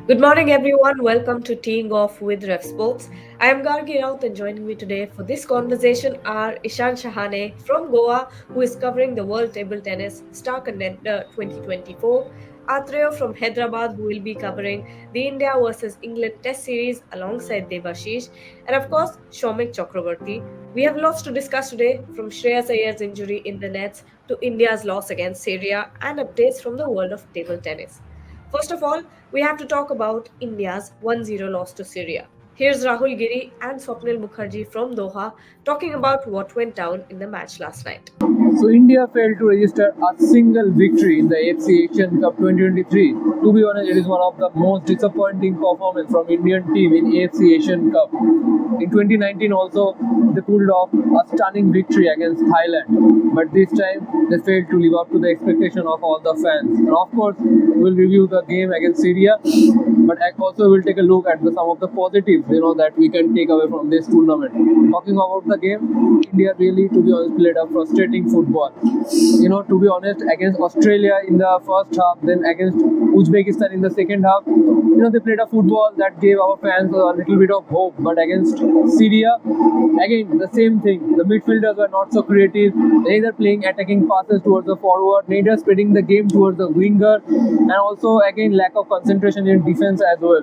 Good morning, everyone. Welcome to Teeing Off with RevSportz. I am Gargi Raut, and joining me today for this conversation are Ishan Shahane from Goa, who is covering the World Table Tennis Star Contender 2024, Atreyo from Hyderabad, who will be covering the India versus England Test Series alongside Devashish, and of course, Shomik Chakraborty. We have lots to discuss today, from Shreyas Iyer's injury in the nets to India's loss against Syria and updates from the world of table tennis. First of all, we have to talk about India's 1-0 loss to Syria. Here's Rahul Giri and Swapnil Mukherjee from Doha talking about what went down in the match last night. So India failed to register a single victory in the AFC Asian Cup 2023. To be honest, it is one of the most disappointing performances from Indian team in AFC Asian Cup. In 2019 also, they pulled off a stunning victory against Thailand. But this time, they failed to live up to the expectation of all the fans. And of course, we'll review the game against Syria. But also we'll take a look at some of the positives, that we can take away from this tournament. Talking about the game, India really, to be honest, played a frustrating football. To be honest, against Australia in the first half, then against Uzbekistan in the second half, they played a football that gave our fans a little bit of hope. But against Syria, again, the same thing. The midfielders were not so creative, neither playing attacking passes towards the forward, neither spreading the game towards the winger, and also, again, lack of concentration in defense as well.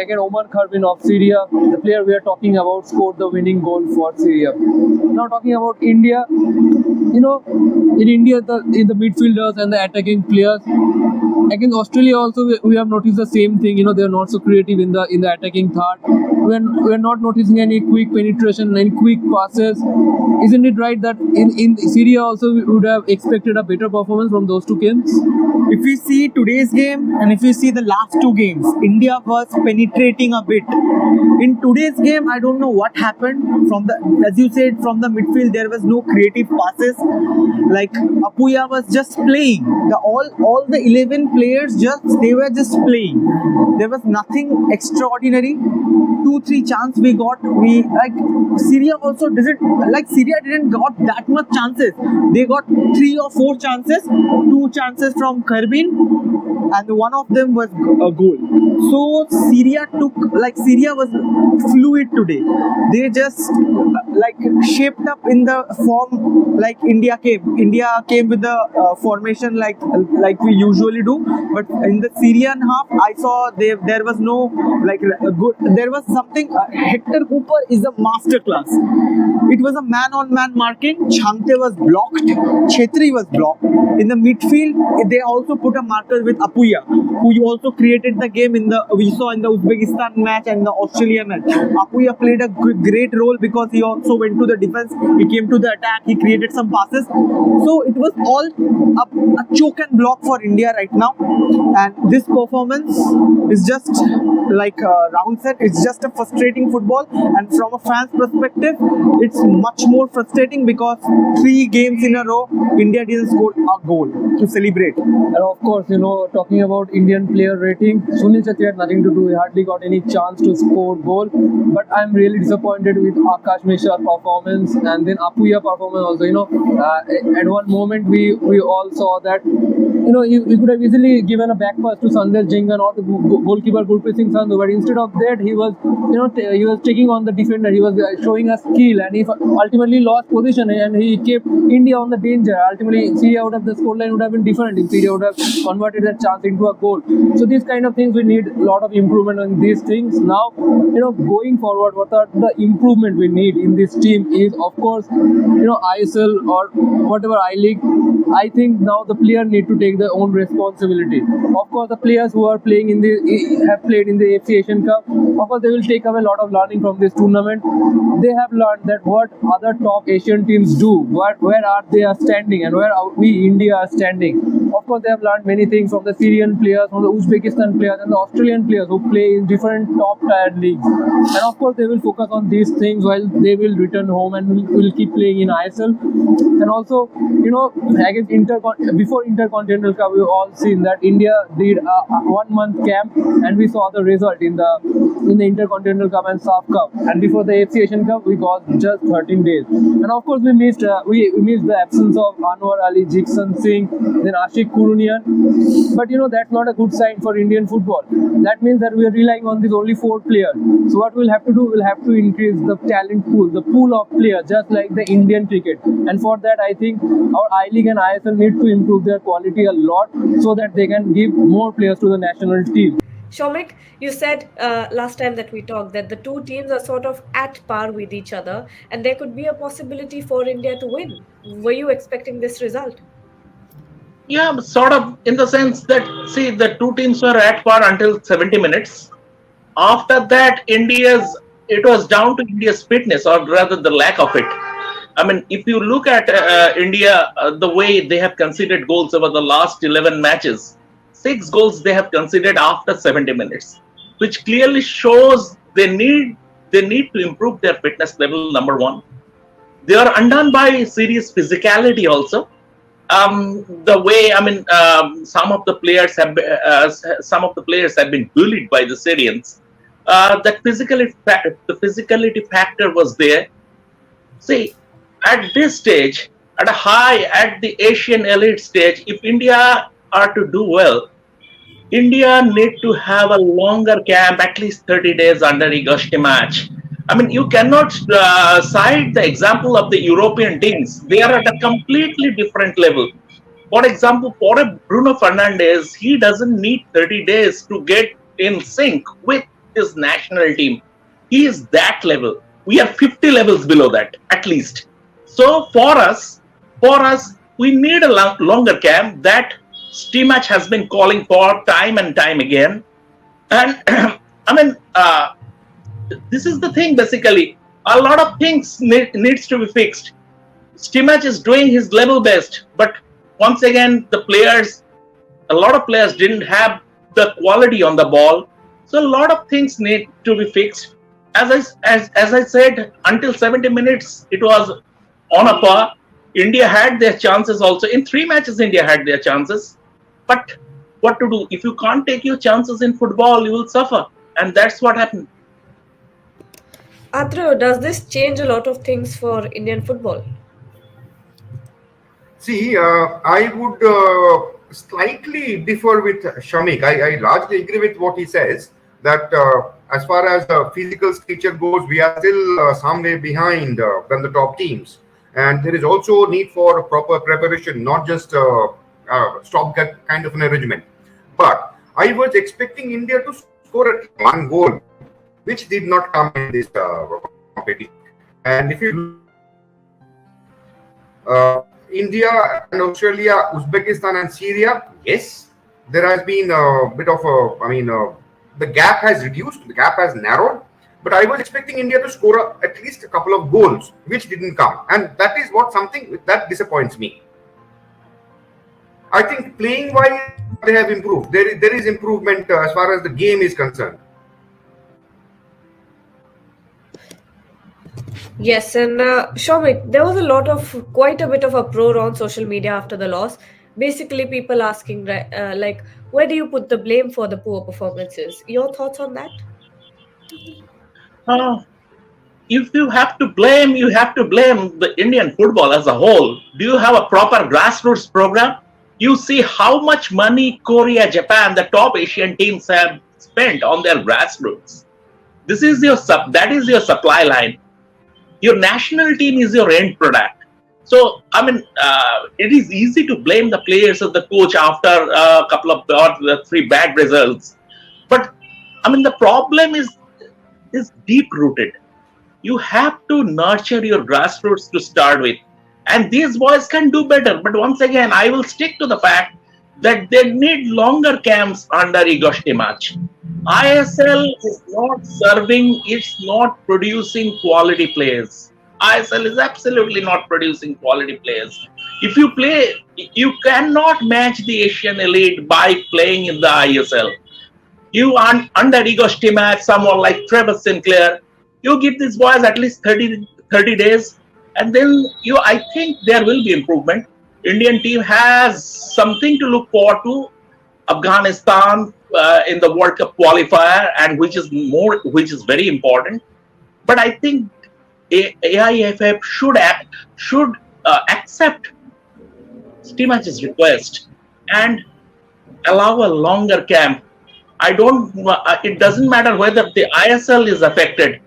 Again, Omar Kharbin of Syria, the player we are talking about, scored the winning goal for Syria. Now talking about India, in India, in the midfielders and the attacking players, against Australia also we have noticed the same thing. They are not so creative in the attacking third. We are not noticing any quick penetration, any quick passes. Isn't it right that in Syria also we would have expected a better performance from those two games? If we see today's game and if we see the last two games, India was penetrating a bit. In today's game, I don't know what happened. As you said, from the midfield, there was no creative passes. Like Apuya was just playing. All the 11 players they were just playing. There was nothing extraordinary. 2-3 chance we got. Syria also didn't got that much chances. They got 3 or 4 chances. 2 chances from Kharbin, and one of them was a goal. So Syria was fluid today. They just shaped up in the form like India came. India came with the formation like we usually do. But in the Syrian half, I saw there was no good. There was something. Hector Cooper is a masterclass. It was a man-on-man marking. Chante was blocked. Chetri was blocked. In the midfield, they also put a marker with Apuya, who also created the game we saw in the Uzbekistan match and the Australia match. Apuya played a great role because he also went to the defense. He came to the attack. He created some passes. So it was all a choke and block for India right now. And this performance is just like Rahul said, it's just a frustrating football. And from a fan's perspective, it's much more frustrating because 3 games in a row, India didn't score a goal to celebrate. And of course, talking about Indian player rating, Sunil Chhetri had nothing to do. He hardly got any chance to score goal. But I'm really disappointed with Akash Mishra's performance and then Apuya performance also. At one moment we all saw that he could have easily given a back pass to Sandesh Jhingan or the goalkeeper Gurpreet Singh Sandhu, but instead of that he was he was taking on the defender. He was showing a skill, and he ultimately lost position, and he kept India on the danger. Ultimately, Syria out of the scoreline would have been different if Syria would have converted that chance into a goal. So these kind of things, we need a lot of improvement on these things. Now, going forward, what are the improvement we need in this team is, of course, ISL or whatever I-League. I think now the player need to take their own responsibility. Of course, the players who are playing have played in the AFC Asian Cup, of course, they will take away a lot of learning from this tournament. They have learned that what other top Asian teams do, where are they are standing, and where are we, India, are standing. Of course, they have learned many things from the Syrian players, from the Uzbekistan players, and the Australian players who play in different top-tier leagues. And of course, they will focus on these things while they will return home and will keep playing in ISL. And also, against before Intercontinental Cup, we all seen that India did a 1-month camp, and we saw the result in the Intercontinental Cup and SAF Cup. And before the AFC Asian Cup, we got just 13 days. And of course, we missed the absence of Anwar Ali, Jigson Singh, then Ashik Kurunian. But that's not a good sign for Indian football. That means that we are relying on these only 4 players. So what we'll have to do, we'll have to increase the talent pool, the pool of players, just like the Indian cricket. And for that, I think our I-League and ISL need to improve their quality a lot so that they can give more players to the national team. Shomik, you said last time that we talked that the two teams are sort of at par with each other and there could be a possibility for India to win. Were you expecting this result? Yeah, sort of in the sense that, see, the two teams were at par until 70 minutes. After that, it was down to India's fitness, or rather the lack of it. I mean, if you look at India, the way they have conceded goals over the last 11 matches, 6 goals they have conceded after 70 minutes, which clearly shows they need to improve their fitness level. Number one, they are undone by serious physicality also. The way, I mean, some of the players have been bullied by the Syrians. The physicality factor was there. See, at this stage, at the Asian elite stage, if India are to do well, India need to have a longer camp, at least 30 days under Agusti match. I mean, you cannot cite the example of the European teams. They are at a completely different level. For example, for a Bruno Fernandes, he doesn't need 30 days to get in sync with his national team. He is that level. We are 50 levels below that, at least. So for us, we need a longer camp. That Steammatch has been calling for time and time again. And I mean, this is the thing, basically. A lot of things needs to be fixed. Steammatch is doing his level best, but once again, a lot of players didn't have the quality on the ball. So a lot of things need to be fixed. As I said, until 70 minutes, it was on a par. India had their chances also. In 3 matches, India had their chances. But what to do? If you can't take your chances in football, you will suffer. And that's what happened. Atreyu, does this change a lot of things for Indian football? See, I would slightly differ with Shamik. I largely agree with what he says, that as far as physical stature goes, we are still some way behind than the top teams. And there is also need for proper preparation, not just stopgap kind of an arrangement. But I was expecting India to score at 1 goal, which did not come in this competition. And if you India and Australia, Uzbekistan and Syria, yes, there has been a bit of the gap has reduced, the gap has narrowed, but I was expecting India to score at least a couple of goals, which didn't come. And that is something that disappoints me. I think playing wise, they have improved. There is improvement as far as the game is concerned. Yes, and Shomik, there was quite a bit of uproar on social media after the loss. Basically, people asking, like, where do you put the blame for the poor performances? Your thoughts on that? If you have to blame, you have to blame the Indian football as a whole. Do you have a proper grassroots program? You see how much money Korea, Japan, the top Asian teams have spent on their grassroots. That is your supply line. Your national team is your end product. So, I mean, it is easy to blame the players or the coach after a couple of 3 bad results. But, I mean, the problem is deep-rooted. You have to nurture your grassroots to start with. And these boys can do better. But once again, I will stick to the fact that they need longer camps under Agusti match. ISL is not serving, it's not producing quality players. ISL is absolutely not producing quality players. If you play, you cannot match the Asian elite by playing in the ISL. You under Agusti match, someone like Trevor Sinclair, you give these boys at least 30 days, and then I think there will be improvement. Indian team has something to look forward to. Afghanistan in the World Cup qualifier, and which is very important. But I think AIFF should accept Steammatch's request and allow a longer camp. It doesn't matter whether the ISL is affected.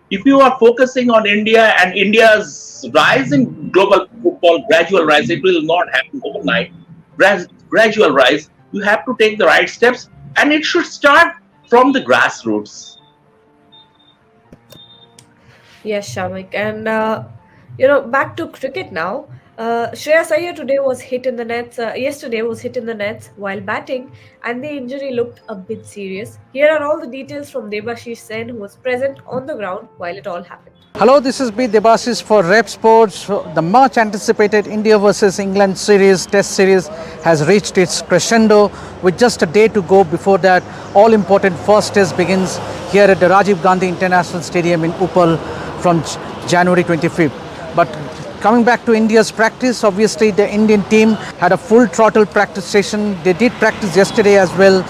If you are focusing on India and India's rise in global football, gradual rise, it will not happen overnight. Gradual rise, you have to take the right steps, and it should start from the grassroots. Yes, Shamik. And, back to cricket now. Shreyas Iyer today was hit in the nets. Yesterday was hit in the nets while batting, and the injury looked a bit serious. Here are all the details from Debashish Sen, who was present on the ground while it all happened. Hello, this is B. Debashish for RevSportz. The much anticipated India versus England series, Test series, has reached its crescendo with just a day to go. Before that, all important first test begins here at the Rajiv Gandhi International Stadium in Uppal from January 25th. But coming back to India's practice, obviously the Indian team had a full throttle practice session. They did practice yesterday as well.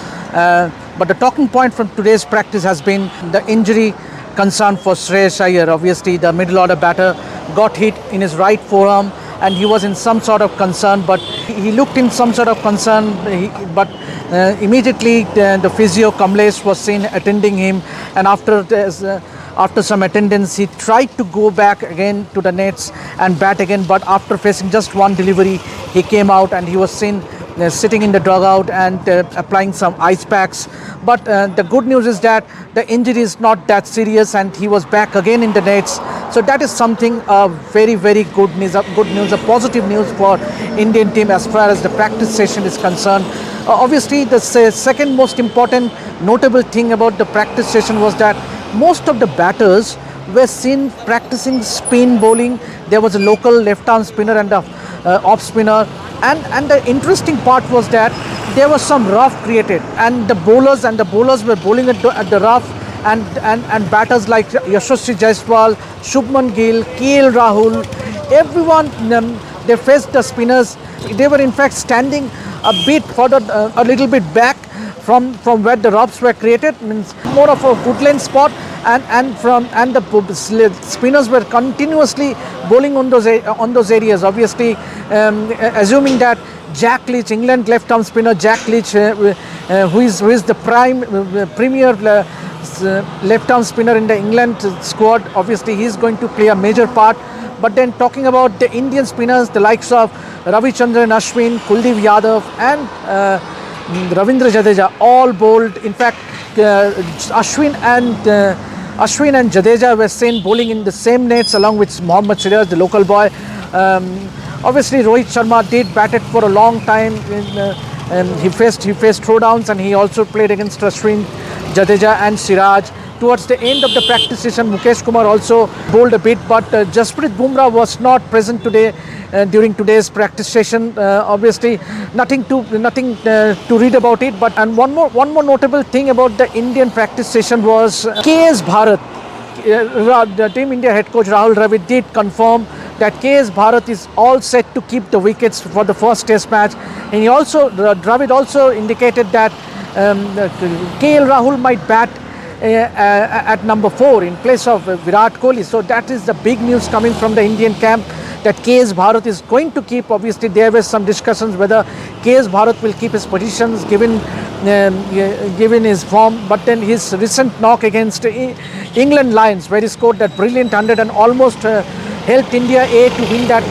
But the talking point from today's practice has been the injury concern for Shreyas Iyer. Obviously, the middle order batter got hit in his right forearm and he was in some sort of concern, but he looked in some sort of concern, but immediately the physio Kamlesh was seen attending him, and after some attendance he tried to go back again to the nets and bat again, but after facing just one delivery he came out and he was seen sitting in the dugout and applying some ice packs. But the good news is that the injury is not that serious and he was back again in the nets. So that is something very, very good news, a positive news for Indian team as far as the practice session is concerned. Obviously, the second most important notable thing about the practice session was that most of the batters were seen practicing spin bowling. There was a local left-arm spinner and a off spinner. And the interesting part was that there was some rough created, and the bowlers were bowling at the rough, and batters like Yashasvi Jaiswal, Shubman Gill, KL Rahul, everyone, they faced the spinners. They were in fact standing a bit further, a little bit back from where the roughs were created, means more of a woodland spot, and the spinners were continuously bowling on those areas. Obviously, assuming that Jack Leach, England left-arm spinner Jack Leach, who is the premier left-arm spinner in the England squad, obviously he is going to play a major part. But then talking about the Indian spinners, the likes of Ravichandran Ashwin, Kuldeep Yadav and Ravindra Jadeja all bowled. In fact, Ashwin and Jadeja were seen bowling in the same nets along with Mohammad Siraj, the local boy. Obviously, Rohit Sharma did bat it for a long time. He faced throwdowns, and he also played against Ashwin, Jadeja and Siraj. Towards the end of the practice session, Mukesh Kumar also bowled a bit, but Jasprit Bumrah was not present today during today's practice session. Obviously, nothing to read about it. But and one more notable thing about the Indian practice session was KS Bharat. The Team India head coach Rahul Dravid did confirm that KS Bharat is all set to keep the wickets for the first test match, and Dravid also indicated that KL Rahul might bat at number 4 in place of Virat Kohli. So that is the big news coming from the Indian camp, that KS Bharat is going to keep. Obviously, there were some discussions whether KS Bharat will keep his positions given his form, but then his recent knock against England Lions, where he scored that brilliant 100 and almost helped India to win that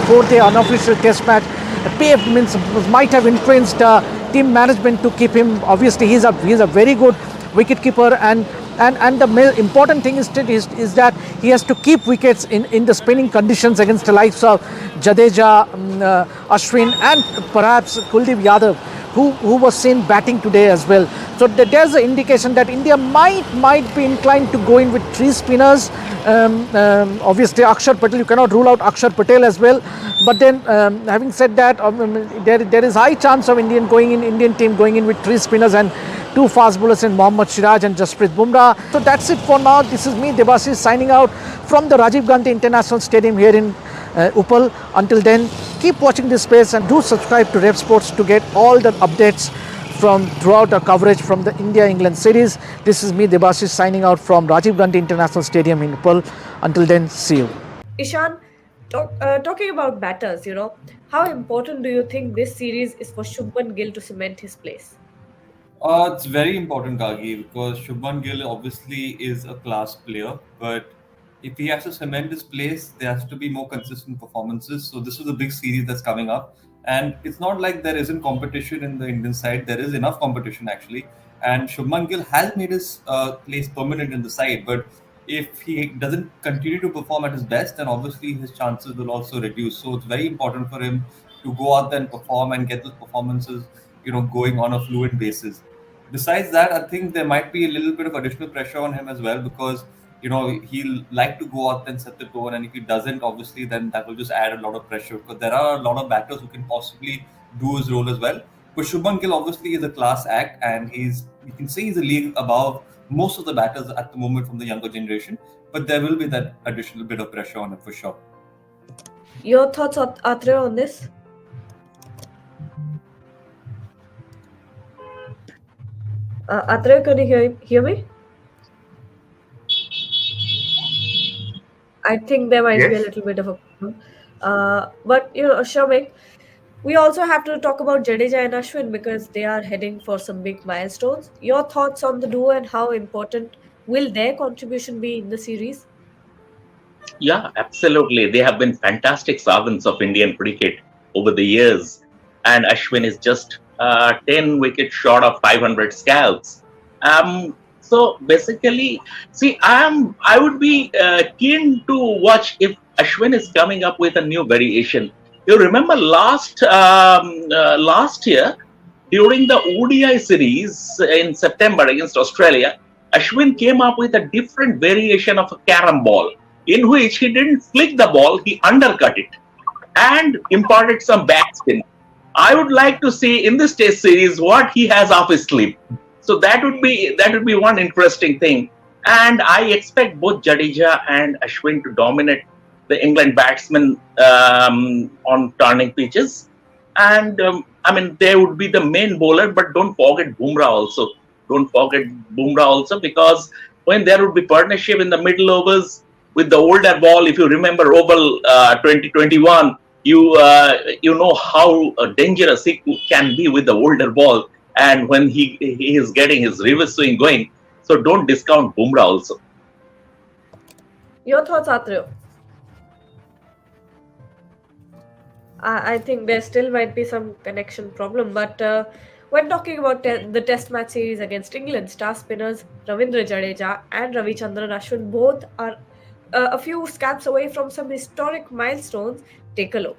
fourth unofficial test match, might have influenced team management to keep him. Obviously, he's a very good wicket keeper, and the important thing is that he has to keep wickets in the spinning conditions against the likes of Jadeja, Ashwin and perhaps Kuldeep Yadav, who was seen batting today as well. So there's an indication that India might be inclined to go in with 3 spinners. Obviously, Akshar Patel, you cannot rule out Akshar Patel as well. But then, having said that, there is high chance of Indian team going in with 3 spinners and 2 fast bowlers in Mohammad Siraj and Jasprit Bumrah. So that's it for now. This is me, Debashish, signing out from the Rajiv Gandhi International Stadium here in Uppal. Until then, keep watching this space and do subscribe to RevSportz to get all the updates from throughout our coverage from the India-England series. This is me, Debashish, signing out from Rajiv Gandhi International Stadium in Uppal. Until then, see you. Ishan, Talking about batters, how important do you think this series is for Shubman Gill to cement his place? It's very important, Gagi, because Shubman Gill obviously is a class player, but if he has to cement his place, there has to be more consistent performances. So this is a big series that's coming up, and it's not like there isn't competition in the Indian side. There is enough competition actually, and Shubman Gill has made his place permanent in the side. But if he doesn't continue to perform at his best, then obviously his chances will also reduce. So it's very important for him to go out there and perform and get those performances, going on a fluent basis. Besides that, I think there might be a little bit of additional pressure on him as well because he'll like to go out and set the tone, and if he doesn't, obviously, then that will just add a lot of pressure because there are a lot of batters who can possibly do his role as well. But Shubman Gill obviously is a class act, and you can say he's a league above most of the batters at the moment from the younger generation. But there will be that additional bit of pressure on him for sure. Your thoughts, Atreya, on this? Atreya, can you hear me? I think there might be a Yes. little bit of a problem. But Shamik, we also have to talk about Jadeja and Ashwin because they are heading for some big milestones. Your thoughts on the duo and how important will their contribution be in the series? Yeah, absolutely. They have been fantastic servants of Indian cricket over the years. And Ashwin is just 10 wickets short of 500 scalps. So basically, see, I would be keen to watch if Ashwin is coming up with a new variation. You remember last year during the ODI series in September against Australia, Ashwin came up with a different variation of a carom ball in which he didn't flick the ball, he undercut it and imparted some backspin. I would like to see in this test series what he has up his sleeve. So that would be one interesting thing. And I expect both Jadeja and Ashwin to dominate the England batsmen on turning pitches. And they would be the main bowler, but don't forget Bumrah also. Don't forget Bumrah also, because when there would be partnership in the middle overs with the older ball, if you remember Oval 2021, you know how dangerous he can be with the older ball, and when he is getting his reverse swing going. So don't discount Bumrah also. Your thoughts, Atreya? I think there still might be some connection problem, but when talking about the test match series against England, star spinners Ravindra Jadeja and Ravichandran Ashwin both are a few scalps away from some historic milestones. Take a look.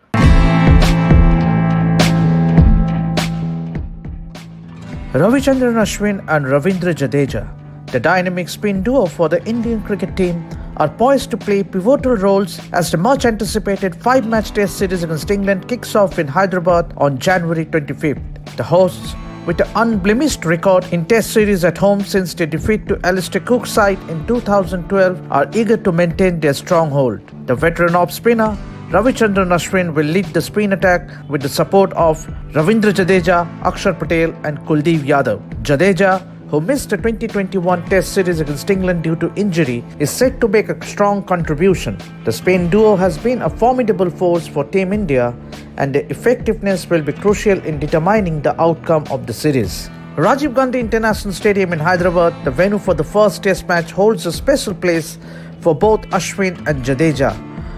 Ravichandran Ashwin and Ravindra Jadeja, the dynamic spin duo for the Indian cricket team, are poised to play pivotal roles as the much anticipated 5-match test series against England kicks off in Hyderabad on January 25th. The hosts, with an unblemished record in test series at home since their defeat to Alistair Cook's side in 2012, are eager to maintain their stronghold. The veteran off spinner Ravichandran Ashwin will lead the spin attack with the support of Ravindra Jadeja, Akshar Patel and Kuldeep Yadav. Jadeja, who missed the 2021 Test series against England due to injury, is set to make a strong contribution. The Spain duo has been a formidable force for Team India, and their effectiveness will be crucial in determining the outcome of the series. Rajiv Gandhi International Stadium in Hyderabad, the venue for the first Test match, holds a special place for both Ashwin and Jadeja.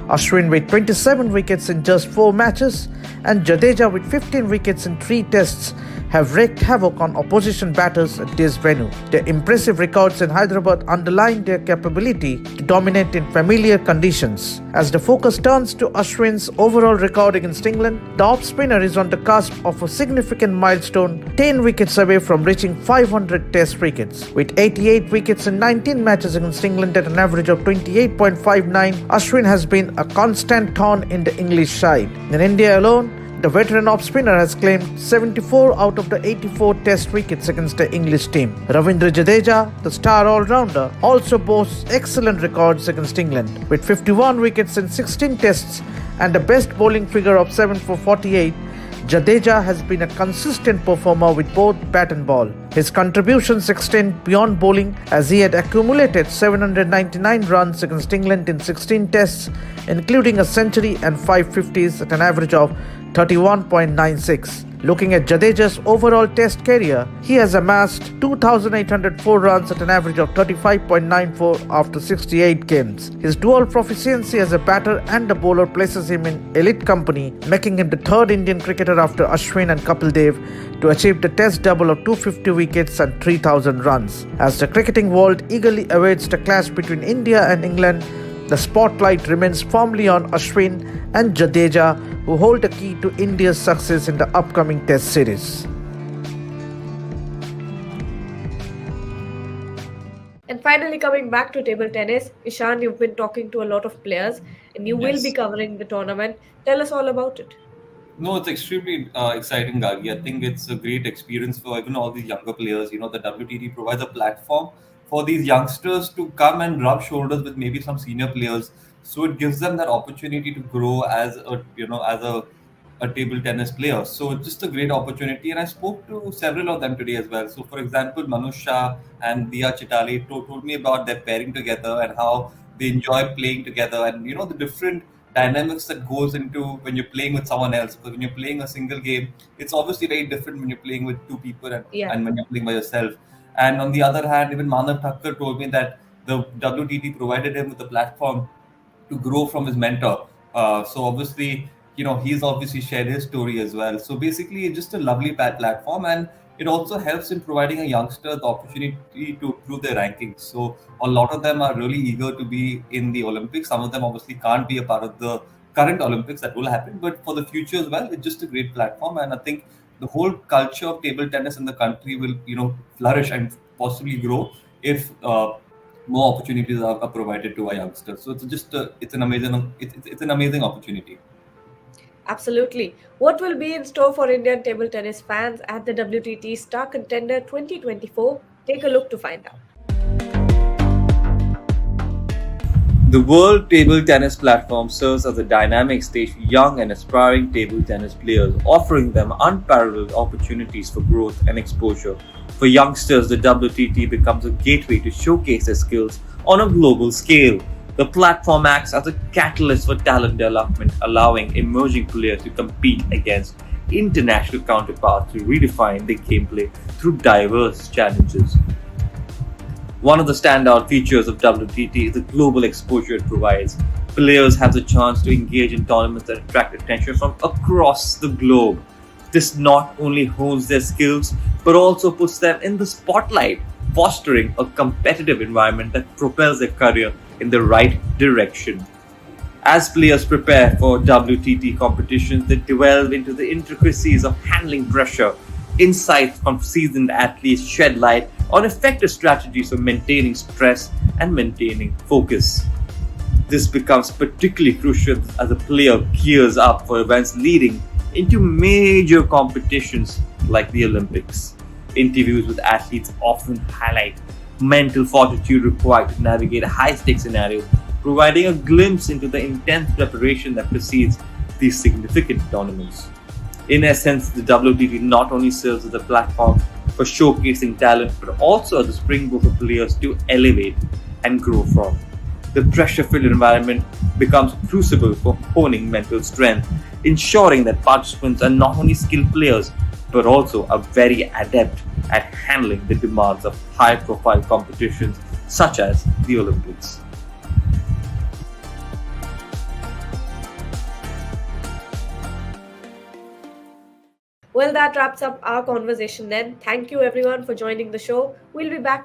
Ashwin with 27 wickets in just 4 matches and Jadeja with 15 wickets in 3 tests have wreaked havoc on opposition batters at this venue. Their impressive records in Hyderabad underline their capability to dominate in familiar conditions. As the focus turns to Ashwin's overall record against England, the off-spinner is on the cusp of a significant milestone, 10 wickets away from reaching 500 test wickets. With 88 wickets in 19 matches against England at an average of 28.59, Ashwin has been a constant thorn in the English side. In India alone, the veteran off-spinner has claimed 74 out of the 84 test wickets against the English team. Ravindra Jadeja, the star all-rounder, also boasts excellent records against England. With 51 wickets in 16 tests and a best bowling figure of 7 for 48, Jadeja has been a consistent performer with both bat and ball. His contributions extend beyond bowling as he had accumulated 799 runs against England in 16 tests, including a century and 5 50s at an average of 31.96. Looking at Jadeja's overall test career, he has amassed 2,804 runs at an average of 35.94 after 68 games. His dual proficiency as a batter and a bowler places him in elite company, making him the third Indian cricketer after Ashwin and Kapil Dev to achieve the test double of 250 wickets and 3,000 runs. As the cricketing world eagerly awaits the clash between India and England, the spotlight remains firmly on Ashwin and Jadeja, who hold the key to India's success in the upcoming Test series. And finally, coming back to table tennis, Ishan, you've been talking to a lot of players and you will Yes. be covering the tournament. Tell us all about it. No, it's extremely exciting, Gagi. I think it's a great experience for even all these younger players. You know, the WTT provides a platform for these youngsters to come and rub shoulders with maybe some senior players. So it gives them that opportunity to grow as a table tennis player. So it's just a great opportunity. And I spoke to several of them today as well. So, for example, Manush Shah and Dia Chitali told me about their pairing together and how they enjoy playing together, and the different dynamics that goes into when you're playing with someone else. Because when you're playing a single game, it's obviously very different when you're playing with two people Yeah. and when you're playing by yourself. And on the other hand, even Manav Thakkar told me that the WTT provided him with a platform to grow from his mentor. So obviously, he's obviously shared his story as well. So basically, it's just a lovely platform, and it also helps in providing a youngster the opportunity to improve their rankings. So a lot of them are really eager to be in the Olympics. Some of them obviously can't be a part of the current Olympics that will happen, but for the future as well, it's just a great platform. And I think the whole culture of table tennis in the country will, flourish and possibly grow if more opportunities are provided to our youngsters. So it's an amazing opportunity. Absolutely. What will be in store for Indian table tennis fans at the WTT Star Contender 2024? Take a look to find out. The World Table Tennis Platform serves as a dynamic stage for young and aspiring table tennis players, offering them unparalleled opportunities for growth and exposure. For youngsters, the WTT becomes a gateway to showcase their skills on a global scale. The platform acts as a catalyst for talent development, allowing emerging players to compete against international counterparts to redefine their gameplay through diverse challenges. One of the standout features of WTT is the global exposure it provides. Players have the chance to engage in tournaments that attract attention from across the globe. This not only hones their skills, but also puts them in the spotlight, fostering a competitive environment that propels their career in the right direction. As players prepare for WTT competitions, they delve into the intricacies of handling pressure. Insights from seasoned athletes shed light on effective strategies for maintaining stress and maintaining focus. This becomes particularly crucial as a player gears up for events leading into major competitions like the Olympics. Interviews with athletes often highlight mental fortitude required to navigate high-stakes scenarios, providing a glimpse into the intense preparation that precedes these significant tournaments. In essence, the WTT not only serves as a platform for showcasing talent, but also as a springboard for players to elevate and grow from. The pressure-filled environment becomes a crucible for honing mental strength, ensuring that participants are not only skilled players, but also are very adept at handling the demands of high-profile competitions such as the Olympics. Well, that wraps up our conversation then. Thank you everyone for joining the show. We'll be back with